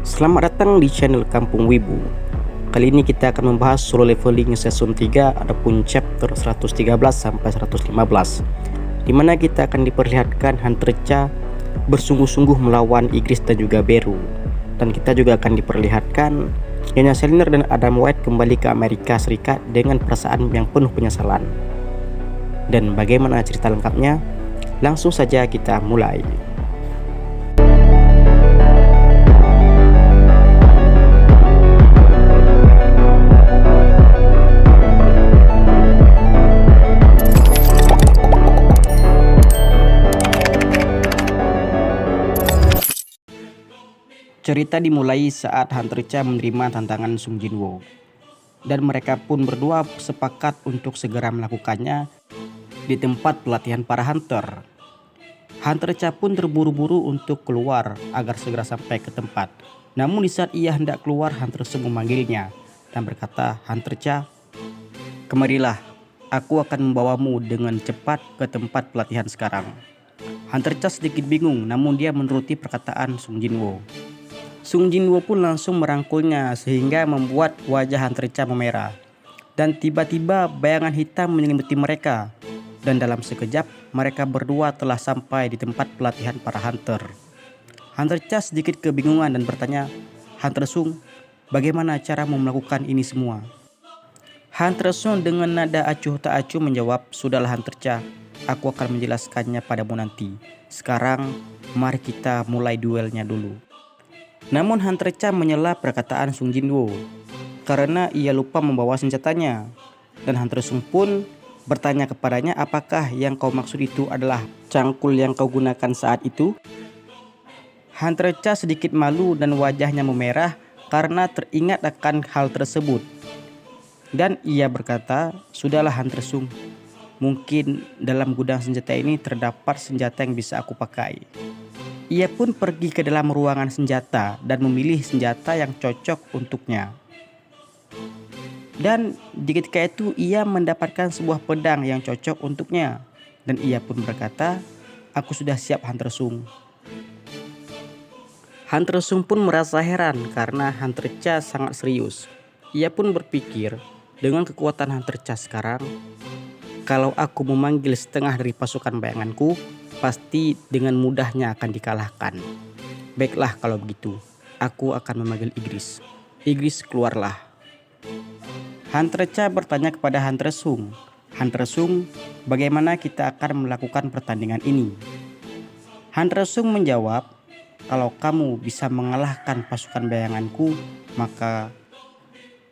Selamat datang di channel Kampung Wibu. Kali ini kita akan membahas solo leveling season 3 adapun chapter 113 sampai 115, di mana kita akan diperlihatkan Hunter Cha bersungguh-sungguh melawan Igris dan juga Beru. Dan kita juga akan diperlihatkan Nyonya Seliner dan Adam White kembali ke Amerika Serikat dengan perasaan yang penuh penyesalan. Dan bagaimana cerita lengkapnya? Langsung saja kita mulai. Cerita dimulai saat Hunter Cha menerima tantangan Sung Jinwoo, dan mereka pun berdua sepakat untuk segera melakukannya di tempat pelatihan para hunter. Hunter Cha pun terburu-buru untuk keluar agar segera sampai ke tempat. Namun di saat ia hendak keluar, Hunter Sung memanggilnya dan berkata, "Hunter Cha, kemarilah, aku akan membawamu dengan cepat ke tempat pelatihan sekarang." Hunter Cha sedikit bingung, namun dia menuruti perkataan Sung Jinwoo. Sung Jinwoo pun langsung merangkulnya sehingga membuat wajah Hunter Cha memerah. Dan tiba-tiba bayangan hitam menyelimuti mereka. Dan dalam sekejap mereka berdua telah sampai di tempat pelatihan para hunter. Hunter Cha sedikit kebingungan dan bertanya, "Hunter Sung, bagaimana caramu melakukan ini semua?" Hunter Sung dengan nada acuh tak acuh menjawab, "Sudahlah Hunter Cha, aku akan menjelaskannya padamu nanti. Sekarang mari kita mulai duelnya dulu." Namun Hunter Cha menyela perkataan Sung Jinwoo karena ia lupa membawa senjatanya. Dan Hunter Sung pun bertanya kepadanya, "Apakah yang kau maksud itu adalah cangkul yang kau gunakan saat itu?" Hunter Cha sedikit malu dan wajahnya memerah karena teringat akan hal tersebut. Dan ia berkata, "Sudahlah Hunter Sung, mungkin dalam gudang senjata ini terdapat senjata yang bisa aku pakai." Ia pun pergi ke dalam ruangan senjata dan memilih senjata yang cocok untuknya. Dan di ketika itu ia mendapatkan sebuah pedang yang cocok untuknya. Dan ia pun berkata, "Aku sudah siap Hunter Sung." Hunter Sung pun merasa heran karena Hunter Cha sangat serius. Ia pun berpikir, dengan kekuatan Hunter Cha sekarang, kalau aku memanggil setengah dari pasukan bayanganku, pasti dengan mudahnya akan dikalahkan. Baiklah kalau begitu, aku akan memanggil Igris. Igris, keluarlah. Hunter Cha bertanya kepada Hunter Sung, "Hunter Sung, bagaimana kita akan melakukan pertandingan ini?" Hunter Sung menjawab, "Kalau kamu bisa mengalahkan pasukan bayanganku, maka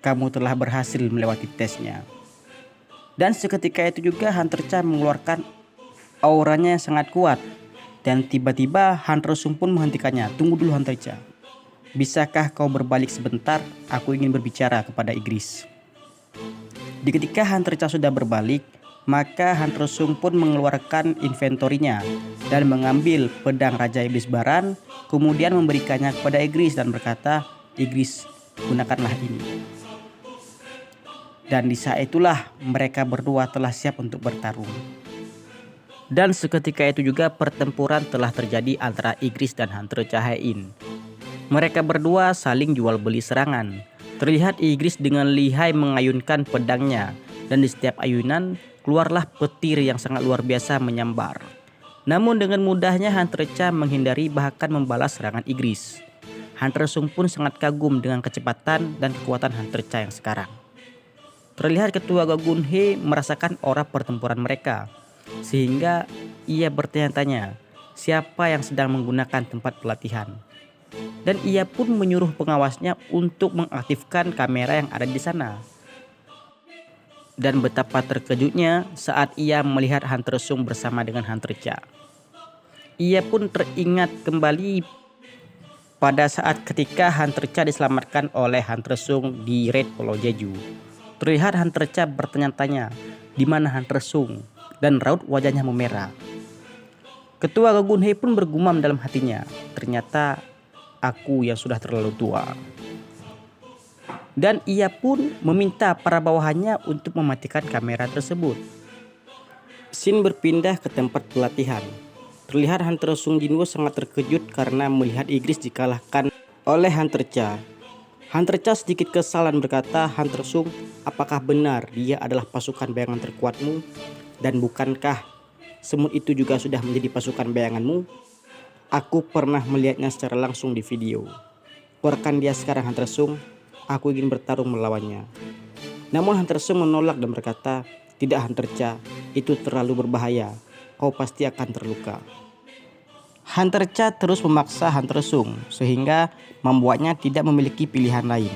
kamu telah berhasil melewati tesnya." Dan seketika itu juga Hunter Cha mengeluarkan auranya yang sangat kuat. Dan tiba-tiba Hunter Sung pun menghentikannya. "Tunggu dulu Hunter Cha. Bisakah kau berbalik sebentar? Aku ingin berbicara kepada Igris." Di ketika Hunter Cha sudah berbalik, maka Hunter Sung pun mengeluarkan inventorinya dan mengambil pedang Raja Iblis Baran, kemudian memberikannya kepada Igris dan berkata, "Igris, gunakanlah ini." Dan di saat itulah mereka berdua telah siap untuk bertarung. Dan seketika itu juga pertempuran telah terjadi antara Igris dan Hunter Cha Hein. Mereka berdua saling jual beli serangan. Terlihat Igris dengan lihai mengayunkan pedangnya, dan di setiap ayunan keluarlah petir yang sangat luar biasa menyambar. Namun dengan mudahnya Hunter Cha menghindari bahkan membalas serangan Igris. Hunter Sung pun sangat kagum dengan kecepatan dan kekuatan Hunter Cha yang sekarang. Terlihat ketua Gogun He merasakan aura pertempuran mereka, sehingga ia bertanya-tanya siapa yang sedang menggunakan tempat pelatihan. Dan ia pun menyuruh pengawasnya untuk mengaktifkan kamera yang ada di sana. Dan betapa terkejutnya saat ia melihat Hunter Sung bersama dengan Hunter Cha. Ia pun teringat kembali pada saat ketika Hunter Cha diselamatkan oleh Hunter Sung di Raid Pulau Jeju. Terlihat Hunter Cha bertanya-tanya, "Di mana Hunter Sung?" Dan raut wajahnya memerah. Ketua Gogun He pun bergumam dalam hatinya, "Ternyata aku yang sudah terlalu tua." Dan ia pun meminta para bawahannya untuk mematikan kamera tersebut. Scene berpindah ke tempat pelatihan. Terlihat Hunter Sung Jinwoo sangat terkejut karena melihat Igris dikalahkan oleh Hunter Cha. Hunter Cha sedikit kesal dan berkata, "Hunter Sung, apakah benar dia adalah pasukan bayangan terkuatmu? Dan bukankah semut itu juga sudah menjadi pasukan bayanganmu? Aku pernah melihatnya secara langsung di video. Keluarkan dia sekarang, Hunter Sung. Aku ingin bertarung melawannya." Namun Hunter Sung menolak dan berkata, "Tidak Hunter Cha, itu terlalu berbahaya. Kau pasti akan terluka." Hunter Cha terus memaksa Hunter Sung sehingga membuatnya tidak memiliki pilihan lain.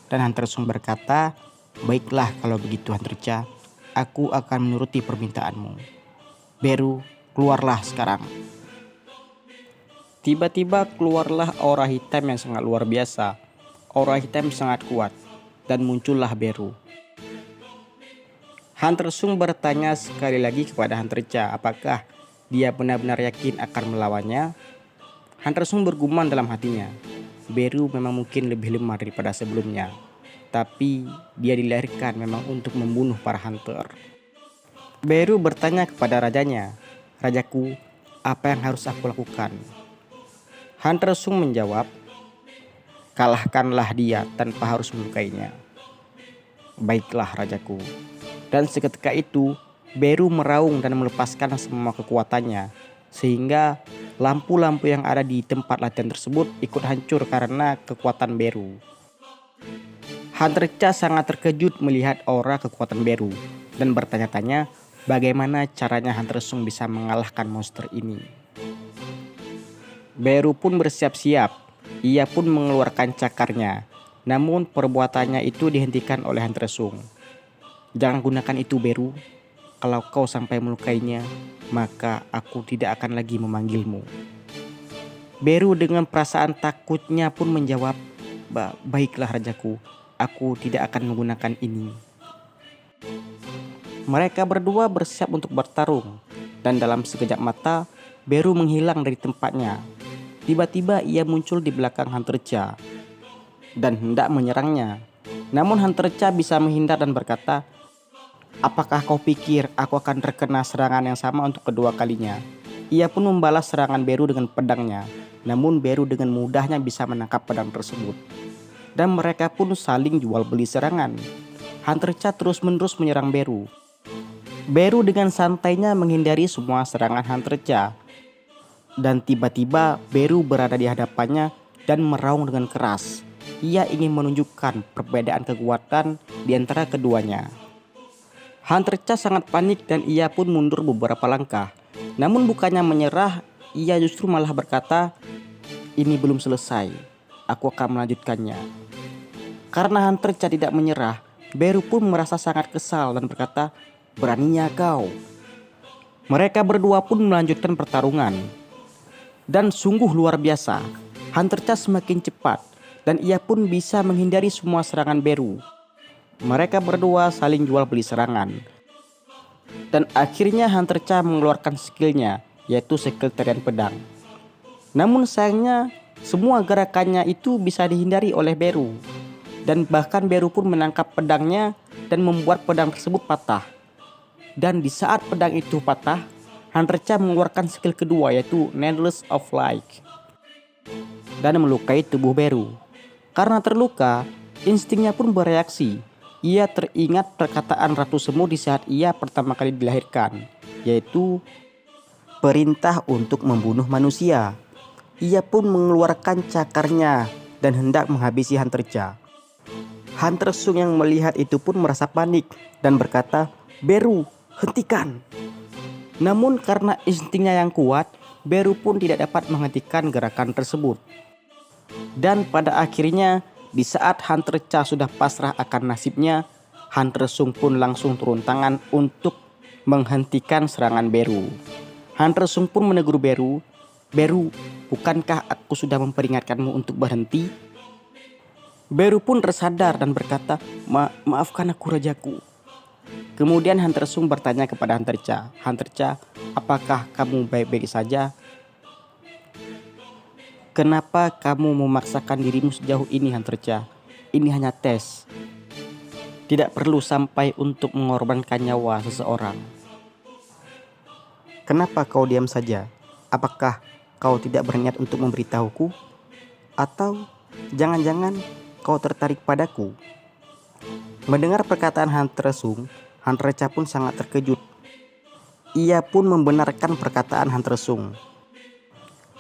Dan Hunter Sung berkata, "Baiklah kalau begitu Hunter Cha, aku akan menuruti permintaanmu. Beru, keluarlah sekarang." Tiba-tiba keluarlah aura hitam yang sangat luar biasa. Aura hitam sangat kuat dan muncullah Beru. Hunter Sung bertanya sekali lagi kepada Hunter Cha apakah dia benar-benar yakin akan melawannya. Hunter Sung bergumam dalam hatinya, Beru memang mungkin lebih lemah daripada sebelumnya, tapi dia dilahirkan memang untuk membunuh para hunter. Beru bertanya kepada rajanya, "Rajaku, apa yang harus aku lakukan?" Hunter Sung menjawab, "Kalahkanlah dia tanpa harus melukainya." "Baiklah rajaku." Dan seketika itu Beru meraung dan melepaskan semua kekuatannya, sehingga lampu-lampu yang ada di tempat latihan tersebut ikut hancur karena kekuatan Beru. Hunter Cha sangat terkejut melihat aura kekuatan Beru dan bertanya-tanya bagaimana caranya Hunter Sung bisa mengalahkan monster ini. Beru pun bersiap-siap, ia pun mengeluarkan cakarnya, namun perbuatannya itu dihentikan oleh Hunter Sung. "Jangan gunakan itu Beru. Kalau kau sampai melukainya, maka aku tidak akan lagi memanggilmu." Beru dengan perasaan takutnya pun menjawab, "Baiklah rajaku, aku tidak akan menggunakan ini." Mereka berdua bersiap untuk bertarung, dan dalam sekejap mata, Beru menghilang dari tempatnya. Tiba-tiba ia muncul di belakang Hunter Cha dan hendak menyerangnya. Namun Hunter Cha bisa menghindar dan berkata, "Apakah kau pikir aku akan terkena serangan yang sama untuk kedua kalinya?" Ia pun membalas serangan Beru dengan pedangnya. Namun Beru dengan mudahnya bisa menangkap pedang tersebut. Dan mereka pun saling jual beli serangan. Hunter Cha terus-menerus menyerang Beru. Beru dengan santainya menghindari semua serangan Hunter Cha. Dan tiba-tiba Beru berada di hadapannya dan meraung dengan keras. Ia ingin menunjukkan perbedaan kekuatan di antara keduanya. Hunter Cha sangat panik dan ia pun mundur beberapa langkah. Namun bukannya menyerah, ia justru malah berkata, "Ini belum selesai, aku akan melanjutkannya." Karena Hunter Cha tidak menyerah, Beru pun merasa sangat kesal dan berkata, "Beraninya kau." Mereka berdua pun melanjutkan pertarungan. Dan sungguh luar biasa, Hunter Cha semakin cepat dan ia pun bisa menghindari semua serangan Beru. Mereka berdua saling jual beli serangan. Dan akhirnya Hunter Cha mengeluarkan skillnya, yaitu skill tarian pedang. Namun sayangnya semua gerakannya itu bisa dihindari oleh Beru. Dan bahkan Beru pun menangkap pedangnya dan membuat pedang tersebut patah. Dan di saat pedang itu patah, Hunter Cha mengeluarkan skill kedua, yaitu Needles of Light, dan melukai tubuh Beru. Karena terluka, instingnya pun bereaksi. Ia teringat perkataan Ratu Semut di saat ia pertama kali dilahirkan, yaitu perintah untuk membunuh manusia. Ia pun mengeluarkan cakarnya dan hendak menghabisi Hunter Cha. Hunter Sung yang melihat itu pun merasa panik dan berkata, "Beru, hentikan." Namun karena instingnya yang kuat, Beru pun tidak dapat menghentikan gerakan tersebut. Dan pada akhirnya, di saat Hunter Cha sudah pasrah akan nasibnya, Hunter Sung pun langsung turun tangan untuk menghentikan serangan Beru. Hunter Sung pun menegur Beru, "Beru, bukankah aku sudah memperingatkanmu untuk berhenti?" Beru pun tersadar dan berkata, Maafkan aku rajaku." Kemudian Hunter Sung bertanya kepada Hunter Cha, "Hunter Cha, apakah kamu baik-baik saja? Kenapa kamu memaksakan dirimu sejauh ini Hunter Cha? Ini hanya tes. Tidak perlu sampai untuk mengorbankan nyawa seseorang. Kenapa kau diam saja? Apakah kau tidak berniat untuk memberitahuku? Atau Jangan-jangan kau tertarik padaku?" Mendengar perkataan Hunter Sung, Hunter Cha pun sangat terkejut. Ia pun membenarkan perkataan Hunter Sung.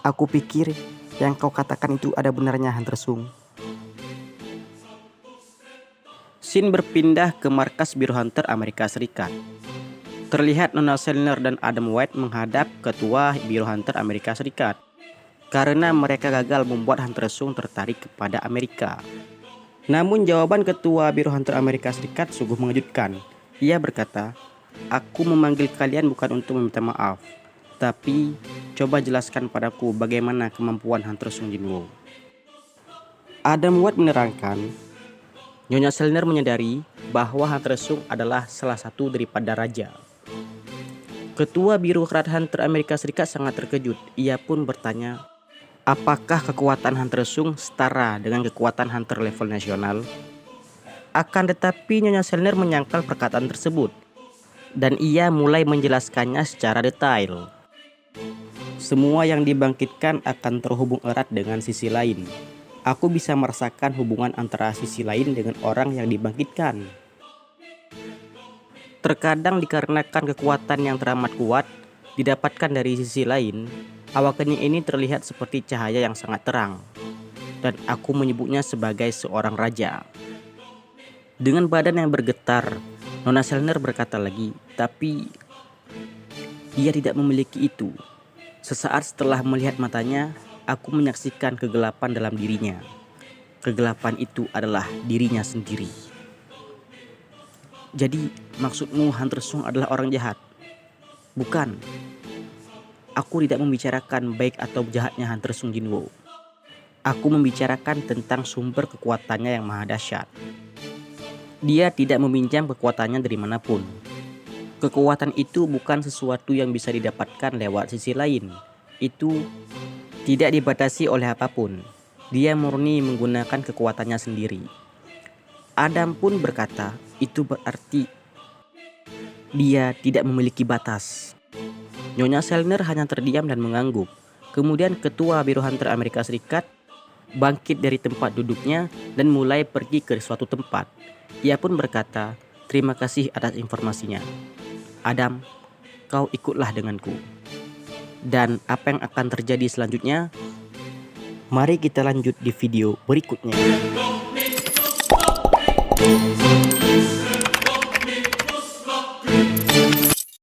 "Aku pikir yang kau katakan itu ada benarnya, Hunter Sung." Scene berpindah ke markas Biro Hunter Amerika Serikat. Terlihat Nona Selner dan Adam White menghadap ketua Biro Hunter Amerika Serikat karena mereka gagal membuat Hunter Sung tertarik kepada Amerika. Namun jawaban ketua Biro Hunter Amerika Serikat sungguh mengejutkan. Ia berkata, "Aku memanggil kalian bukan untuk meminta maaf, tapi coba jelaskan padaku bagaimana kemampuan Hunter Sung Jinwoo." Adam White menerangkan, Nyonya Selner menyadari bahwa Hunter Sung adalah salah satu daripada raja. Ketua Biro Hunter Amerika Serikat sangat terkejut. Ia pun bertanya, apakah kekuatan Hunter Sung setara dengan kekuatan Hunter level nasional? Akan tetapi Nyonya Selner menyangkal perkataan tersebut, dan ia mulai menjelaskannya secara detail. Semua yang dibangkitkan akan terhubung erat dengan sisi lain. Aku bisa merasakan hubungan antara sisi lain dengan orang yang dibangkitkan. Terkadang dikarenakan kekuatan yang teramat kuat didapatkan dari sisi lain, awakening ini terlihat seperti cahaya yang sangat terang, dan aku menyebutnya sebagai seorang raja. Dengan badan yang bergetar, Nona Selner berkata lagi, tapi dia tidak memiliki itu. Sesaat setelah melihat matanya, aku menyaksikan kegelapan dalam dirinya. Kegelapan itu adalah dirinya sendiri. Jadi maksudmu Hunter Sung adalah orang jahat? Bukan. Aku tidak membicarakan baik atau jahatnya Hunter Sung Jinwoo. Aku membicarakan tentang sumber kekuatannya yang maha dahsyat. Dia tidak meminjam kekuatannya dari manapun. Kekuatan itu bukan sesuatu yang bisa didapatkan lewat sisi lain. Itu tidak dibatasi oleh apapun. Dia murni menggunakan kekuatannya sendiri. Adam pun berkata, itu berarti dia tidak memiliki batas. Nyonya Selner hanya terdiam dan mengangguk. Kemudian ketua Biro Hunter Amerika Serikat bangkit dari tempat duduknya dan mulai pergi ke suatu tempat. Ia pun berkata, terima kasih atas informasinya. Adam, kau ikutlah denganku. Dan apa yang akan terjadi selanjutnya? Mari kita lanjut di video berikutnya.